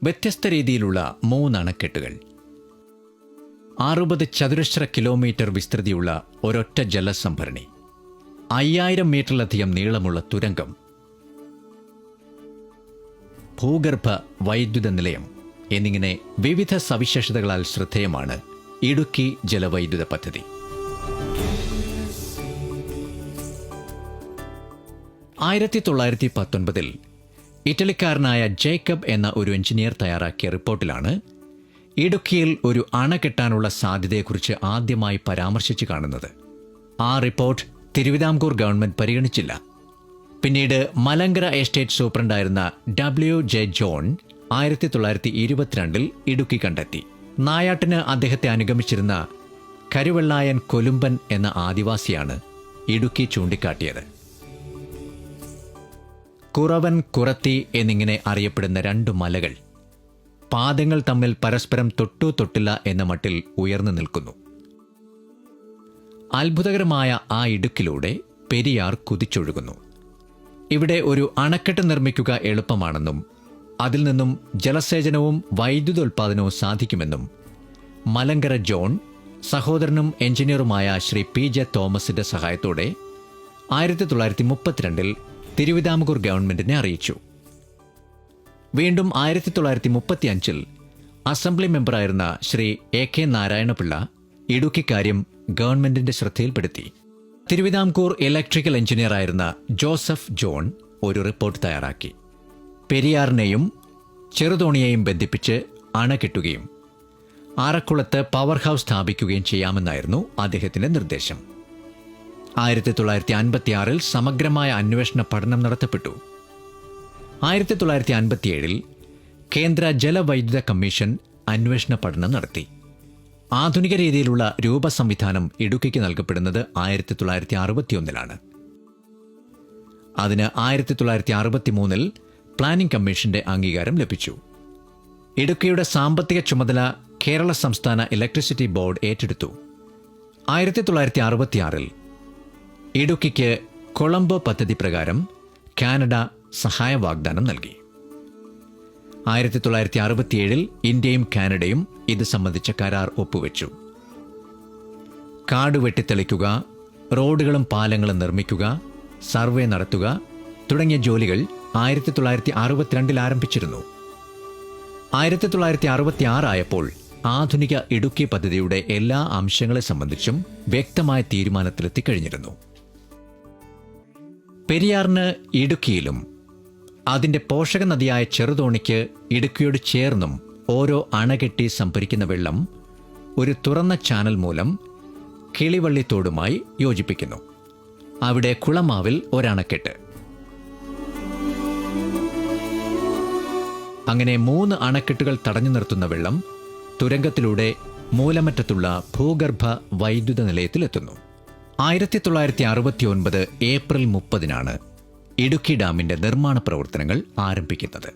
വ്യത്യസ്ത രീതിയിലുള്ള 3 അണക്കെട്ടുകൾ, 60 ചതുരശ്ര കിലോമീറ്റർ വിസ്തൃതിയുള്ള ഒരൊറ്റ ജലസംഭരണി, 5000 മീറ്ററിലധികം നീളമുള്ള തുരങ്കം, ഭൂഗർഭ വൈദ്യുത നിലയം എന്നിങ്ങനെ വിവിധ സവിശേഷതകളാൽ ശ്രദ്ധേയമാണ് ഇടുക്കി ജലവൈദ്യുത പദ്ധതി. 1919 ഇറ്റലിക്കാരനായ ജേക്കബ് എന്ന ഒരു എഞ്ചിനീയർ തയ്യാറാക്കിയ റിപ്പോർട്ടിലാണ് ഇടുക്കിയിൽ ഒരു അണ കെട്ടാനുള്ള സാധ്യതയെക്കുറിച്ച് ആദ്യമായി പരാമർശിച്ചു കാണുന്നത്. ആ റിപ്പോർട്ട് തിരുവിതാംകൂർ ഗവൺമെന്റ് പരിഗണിച്ചില്ല. പിന്നീട് മലങ്കര എസ്റ്റേറ്റ് സൂപ്രണ്ടായിരുന്ന W.J. ജോൺ 1922 ഇടുക്കി കണ്ടെത്തി. നായാട്ടിന് അദ്ദേഹത്തെ അനുഗമിച്ചിരുന്ന കരുവെള്ളായൻ കൊലുമ്പൻ എന്ന ആദിവാസിയാണ് ഇടുക്കി ചൂണ്ടിക്കാട്ടിയത്. കുറവൻ, കുറത്തി എന്നിങ്ങനെ അറിയപ്പെടുന്ന 2 മലകൾ പാദങ്ങൾ തമ്മിൽ പരസ്പരം തൊട്ടു തൊട്ടില്ല എന്ന മട്ടിൽ ഉയർന്നു നിൽക്കുന്നു. അത്ഭുതകരമായ ആ ഇടുക്കിലൂടെ പെരിയാർ കുതിച്ചൊഴുകുന്നു. ഇവിടെ ഒരു അണക്കെട്ട് നിർമ്മിക്കുക എളുപ്പമാണെന്നും അതിൽ നിന്നും ജലസേചനവും വൈദ്യുതോൽപാദനവും സാധിക്കുമെന്നും മലങ്കര ജോൺ സഹോദരനും എഞ്ചിനീയറുമായ ശ്രീ P.J. തോമസിന്റെ സഹായത്തോടെ 1932 തിരുവിതാംകൂർ ഗവൺമെന്റിനെ അറിയിച്ചു. വീണ്ടും 1935 അസംബ്ലി മെമ്പറായിരുന്ന ശ്രീ A.K. നാരായണപിള്ള ഇടുക്കി കാര്യം ഗവൺമെന്റിന്റെ ശ്രദ്ധയിൽപ്പെടുത്തി. തിരുവിതാംകൂർ ഇലക്ട്രിക്കൽ എഞ്ചിനീയറായിരുന്ന ജോസഫ് ജോൺ ഒരു റിപ്പോർട്ട് തയ്യാറാക്കി. പെരിയാറിനെയും ചെറുതോണിയെയും ബന്ധിപ്പിച്ച് അണ കെട്ടുകയും ആറക്കുളത്ത് പവർ ഹൗസ് സ്ഥാപിക്കുകയും ചെയ്യാമെന്നായിരുന്നു അദ്ദേഹത്തിന്റെ നിർദ്ദേശം. 1956 സമഗ്രമായ അന്വേഷണ പഠനം നടത്തപ്പെട്ടു. 1957 കേന്ദ്ര ജലവൈദ്യുത കമ്മീഷൻ അന്വേഷണ പഠനം നടത്തി. ആധുനിക രീതിയിലുള്ള രൂപസംവിധാനം ഇടുക്കിക്ക് നൽകപ്പെടുന്നത് 1961 അതിന് 1963 പ്ലാനിംഗ് കമ്മീഷന്റെ അംഗീകാരം ലഭിച്ചു. ഇടുക്കിയുടെ സാമ്പത്തിക ചുമതല കേരള സംസ്ഥാന ഇലക്ട്രിസിറ്റി ബോർഡ് ഏറ്റെടുത്തു. 1966 ഇടുക്കിക്ക് കൊളംബോ പദ്ധതി പ്രകാരം കാനഡ സഹായ വാഗ്ദാനം നൽകി. 1967 ഇന്ത്യയും കാനഡയും ഇത് സംബന്ധിച്ച കരാർ ഒപ്പുവെച്ചു. കാട് വെട്ടിത്തെളിക്കുക, റോഡുകളും പാലങ്ങളും നിർമ്മിക്കുക, സർവേ നടത്തുക തുടങ്ങിയ ജോലികൾ 1962 ആരംഭിച്ചിരുന്നു. 1966 ആയപ്പോൾ ആധുനിക ഇടുക്കി പദ്ധതിയുടെ എല്ലാ അംശങ്ങളെ സംബന്ധിച്ചും വ്യക്തമായ തീരുമാനത്തിലെത്തിക്കഴിഞ്ഞിരുന്നു. പെരിയാറിന് ഇടുക്കിയിലും അതിന്റെ പോഷക നദിയായ ചെറുതോണിക്ക് ഇടുക്കിയോട് ചേർന്നും ഓരോ അണകെട്ടി സംഭരിക്കുന്ന വെള്ളം ഒരു തുറന്ന ചാനൽ മൂലം കിളിവള്ളിത്തോടുമായി യോജിപ്പിക്കുന്നു. അവിടെ കുളമാവിൽ ഒരണക്കെട്ട്. അങ്ങനെ 3 അണക്കെട്ടുകൾ തടഞ്ഞു നിർത്തുന്ന വെള്ളം തുരങ്കത്തിലൂടെ മൂലമറ്റത്തുള്ള ഭൂഗർഭ വൈദ്യുത നിലയത്തിലെത്തുന്നു. 1969 ഏപ്രിൽ 30 ഇടുക്കി ഡാമിന്റെ നിർമ്മാണ പ്രവർത്തനങ്ങൾ ആരംഭിക്കുന്നത്.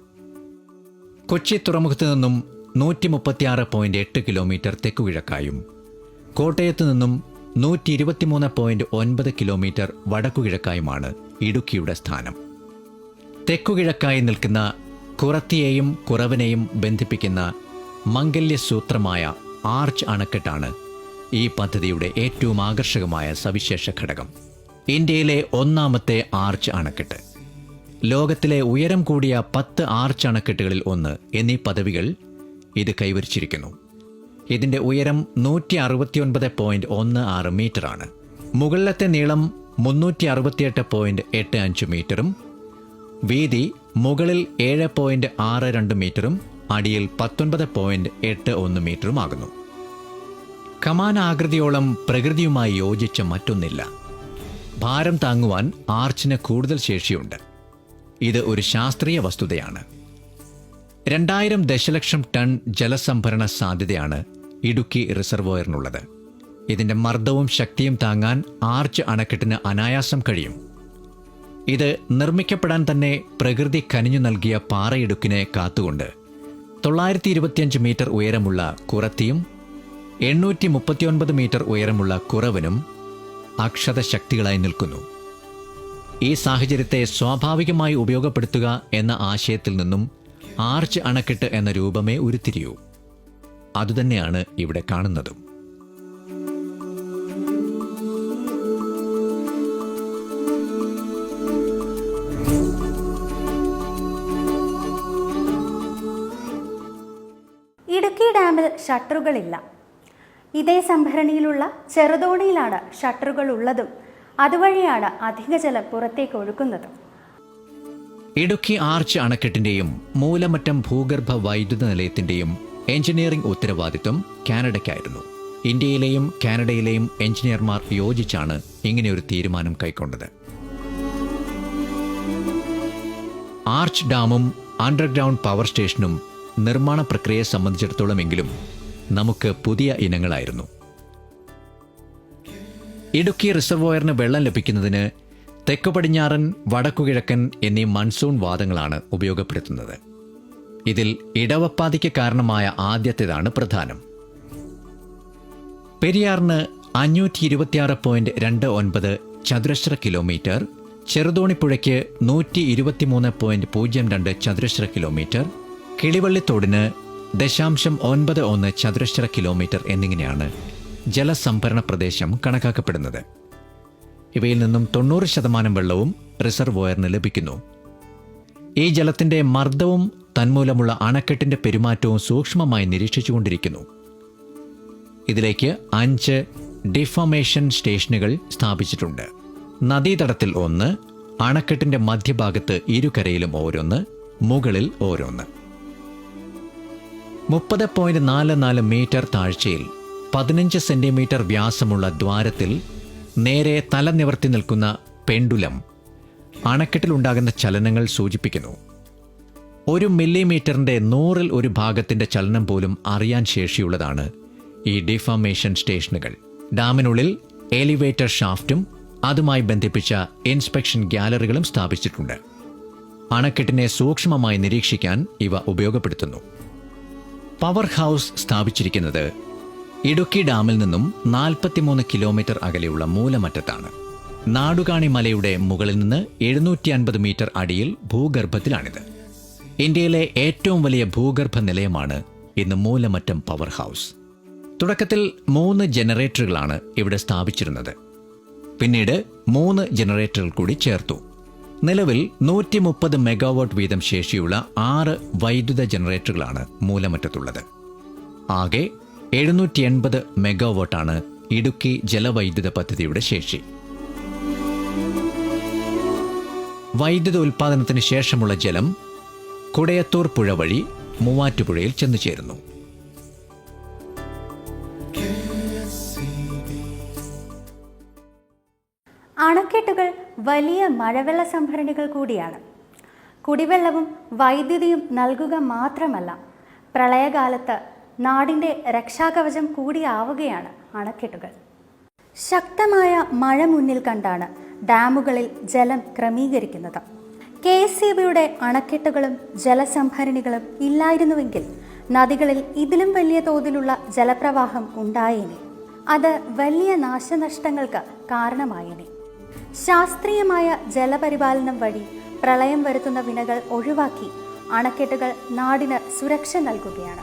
കൊച്ചി തുറമുഖത്തു നിന്നും 136.8 കിലോമീറ്റർ തെക്കുകിഴക്കായും കോട്ടയത്തു നിന്നും 123.9 കിലോമീറ്റർ വടക്കുകിഴക്കായുമാണ് ഇടുക്കിയുടെ സ്ഥാനം. തെക്കുകിഴക്കായി നിൽക്കുന്ന കുറത്തിയെയും കുറവനെയും ബന്ധിപ്പിക്കുന്ന മംഗല്യസൂത്രമായ ആർച്ച് അണക്കെട്ടാണ് ഈ പദ്ധതിയുടെ ഏറ്റവും ആകർഷകമായ സവിശേഷ ഘടകം. ഇന്ത്യയിലെ 1ാമത്തെ ആർച്ച് അണക്കെട്ട്, ലോകത്തിലെ ഉയരം കൂടിയ 10 ആർച്ച് അണക്കെട്ടുകളിൽ ഒന്ന് എന്നീ പദവികൾ ഇത് കൈവരിച്ചിരിക്കുന്നു. ഇതിന്റെ ഉയരം 169.16 മീറ്ററാണ്. മുകളിലത്തെ നീളം 368.85 മീറ്ററും വീതി മുകളിൽ 7.62 മീറ്ററും അടിയിൽ 19.81 മീറ്ററുമാകുന്നു. കമാനാകൃതിയോളം പ്രകൃതിയുമായി യോജിച്ച മറ്റൊന്നില്ല. ഭാരം താങ്ങുവാൻ ആർച്ചിന് കൂടുതൽ ശേഷിയുണ്ട്. ഇത് ഒരു ശാസ്ത്രീയ വസ്തുതയാണ്. 2000 ദശലക്ഷം ടൺ ജലസംഭരണ സാധ്യതയാണ് ഇടുക്കി റിസർവോയറിനുള്ളത്. ഇതിന്റെ മർദ്ദവും ശക്തിയും താങ്ങാൻ ആർച്ച് അണക്കെട്ടിന് അനായാസം കഴിയും. ഇത് നിർമ്മിക്കപ്പെടാൻ തന്നെ പ്രകൃതി കനിഞ്ഞു നൽകിയ പാറയിടുക്കിനെ കാത്തുകൊണ്ട് 925 മീറ്റർ ഉയരമുള്ള കുറത്തിയും 839 മീറ്റർ ഉയരമുള്ള കുറവനും അക്ഷതശക്തികളായി നിൽക്കുന്നു. ഈ സാഹചര്യത്തെ സ്വാഭാവികമായി ഉപയോഗപ്പെടുത്തുക എന്ന ആശയത്തിൽ നിന്നും ആർച്ച് അണക്കെട്ട് എന്ന രൂപമേ ഉരുത്തിരിയൂ. അതുതന്നെയാണ് ഇവിടെ കാണുന്നതും. ഇടുക്കി ഡാമിൽ ഷട്ടറുകളില്ല. ഇതേ സംഭരണിയിലുള്ള ചെറുതോണിയിലാണ് ഷട്ടറുകൾ ഉള്ളതും അതുവഴിയാണ് അധിക ജലം പുറത്തേക്ക് ഒഴുക്കുന്നതും. ഇടുക്കി ആർച്ച് അണക്കെട്ടിന്റെയും മൂലമറ്റം ഭൂഗർഭ വൈദ്യുത നിലയത്തിന്റെയും എഞ്ചിനീയറിംഗ് ഉത്തരവാദിത്വം കാനഡയ്ക്കായിരുന്നു. ഇന്ത്യയിലെയും കാനഡയിലെയും എഞ്ചിനീയർമാർ യോജിച്ചാണ് ഇങ്ങനെയൊരു തീരുമാനം കൈക്കൊണ്ടത്. ആർച്ച് ഡാമും അണ്ടർഗ്രൗണ്ട് പവർ സ്റ്റേഷനും നിർമ്മാണ പ്രക്രിയയെ സംബന്ധിച്ചിടത്തോളമെങ്കിലും നമുക്ക് പുതിയ ഇനങ്ങളായിരുന്നു. ഇടുക്കി റിസർവോയറിന് വെള്ളം ലഭിക്കുന്നതിന് തെക്കു പടിഞ്ഞാറൻ, വടക്കുകിഴക്കൻ എന്നീ മൺസൂൺ വാദങ്ങളാണ് ഉപയോഗപ്പെടുത്തുന്നത്. ഇതിൽ ഇടവപ്പാതിക്ക് കാരണമായ ആദ്യത്തേതാണ് പ്രധാനം. പെരിയാറിന് 526.29 ചതുരശ്ര കിലോമീറ്റർ, ചെറുതോണിപ്പുഴയ്ക്ക് 123.02 ചതുരശ്ര കിലോമീറ്റർ, കിളിവള്ളിത്തോടിന് 0.91 ചതുരശ്ര കിലോമീറ്റർ എന്നിങ്ങനെയാണ് ജലസംഭരണ പ്രദേശം കണക്കാക്കപ്പെടുന്നത്. ഇവയിൽ നിന്നും 90% വെള്ളവും റിസർവോയറിന് ലഭിക്കുന്നു. ഈ ജലത്തിന്റെ മർദ്ദവും തന്മൂലമുള്ള അണക്കെട്ടിന്റെ പെരുമാറ്റവും സൂക്ഷ്മമായി നിരീക്ഷിച്ചുകൊണ്ടിരിക്കുന്നു. ഇതിലേക്ക് 5 ഡിഫോമേഷൻ സ്റ്റേഷനുകൾ സ്ഥാപിച്ചിട്ടുണ്ട്. നദീതടത്തിൽ 1, അണക്കെട്ടിന്റെ മധ്യഭാഗത്ത് ഇരുകരയിലും ഓരോന്ന്, മുകളിൽ ഓരോന്ന്. 30.44 മീറ്റർ താഴ്ചയിൽ 15 സെന്റിമീറ്റർ വ്യാസമുള്ള ദ്വാരത്തിൽ നേരെ തല നിവർത്തി നിൽക്കുന്ന പെൻഡുലം അണക്കെട്ടിലുണ്ടാകുന്ന ചലനങ്ങൾ സൂചിപ്പിക്കുന്നു. 1 മില്ലിമീറ്ററിന്റെ 100ൽ 1 ഭാഗത്തിന്റെ ചലനം പോലും അറിയാൻ ശേഷിയുള്ളതാണ് ഈ ഡിഫോമേഷൻ സ്റ്റേഷനുകൾ. ഡാമിനുള്ളിൽ എലിവേറ്റർ ഷാഫ്റ്റും അതുമായി ബന്ധിപ്പിച്ച ഇൻസ്പെക്ഷൻ ഗ്യാലറികളും സ്ഥാപിച്ചിട്ടുണ്ട്. അണക്കെട്ടിനെ സൂക്ഷ്മമായി നിരീക്ഷിക്കാൻ ഇവ ഉപയോഗപ്പെടുത്തുന്നു. പവർ ഹൗസ് സ്ഥാപിച്ചിരിക്കുന്നത് ഇടുക്കി ഡാമിൽ നിന്നും 43 കിലോമീറ്റർ അകലെയുള്ള മൂലമറ്റത്താണ്. നാടുകാണി മലയുടെ മുകളിൽ നിന്ന് 750 മീറ്റർ അടിയിൽ ഭൂഗർഭത്തിലാണിത്. ഇന്ത്യയിലെ ഏറ്റവും വലിയ ഭൂഗർഭ നിലയമാണ് ഇന്ന് മൂലമറ്റം പവർ ഹൗസ്. തുടക്കത്തിൽ 3 ജനറേറ്ററുകളാണ് ഇവിടെ സ്ഥാപിച്ചിരുന്നത്. പിന്നീട് 3 ജനറേറ്ററുകൾ കൂടി ചേർത്തു. നിലവിൽ 130 മെഗാവാട്ട് വീതം ശേഷിയുള്ള 6 വൈദ്യുത ജനറേറ്ററുകളാണ് മൂലമറ്റത്തുള്ളത്. ആകെ 780 മെഗാവാട്ടാണ് ഇടുക്കി ജലവൈദ്യുത പദ്ധതിയുടെ ശേഷി. വൈദ്യുത ഉൽപാദനത്തിന് ശേഷമുള്ള ജലം കുടയത്തൂർ പുഴ വഴി മൂവാറ്റുപുഴയിൽ ചെന്നു ചേരുന്നു. അണക്കെട്ടുകൾ വലിയ മഴവെള്ള സംഭരണികൾ കൂടിയാണ്. കുടിവെള്ളവും വൈദ്യുതിയും നൽകുക മാത്രമല്ല, പ്രളയകാലത്ത് നാടിൻ്റെ രക്ഷാകവചം കൂടിയാവുകയാണ് അണക്കെട്ടുകൾ. ശക്തമായ മഴ മുന്നിൽ കണ്ടാണ് ഡാമുകളിൽ ജലം ക്രമീകരിക്കുന്നത്. KSEBയുടെ അണക്കെട്ടുകളും ജലസംഭരണികളും ഇല്ലായിരുന്നുവെങ്കിൽ നദികളിൽ ഇതിലും വലിയ തോതിലുള്ള ജലപ്രവാഹം ഉണ്ടായേനെ. അത് വലിയ നാശനഷ്ടങ്ങൾക്ക് കാരണമായേനെ. ശാസ്ത്രീയമായ ജലപരിപാലനം വഴി പ്രളയം വരുത്തുന്ന വിനകൾ ഒഴിവാക്കി അണക്കെട്ടുകൾ നാടിന് സുരക്ഷ നൽകുകയാണ്.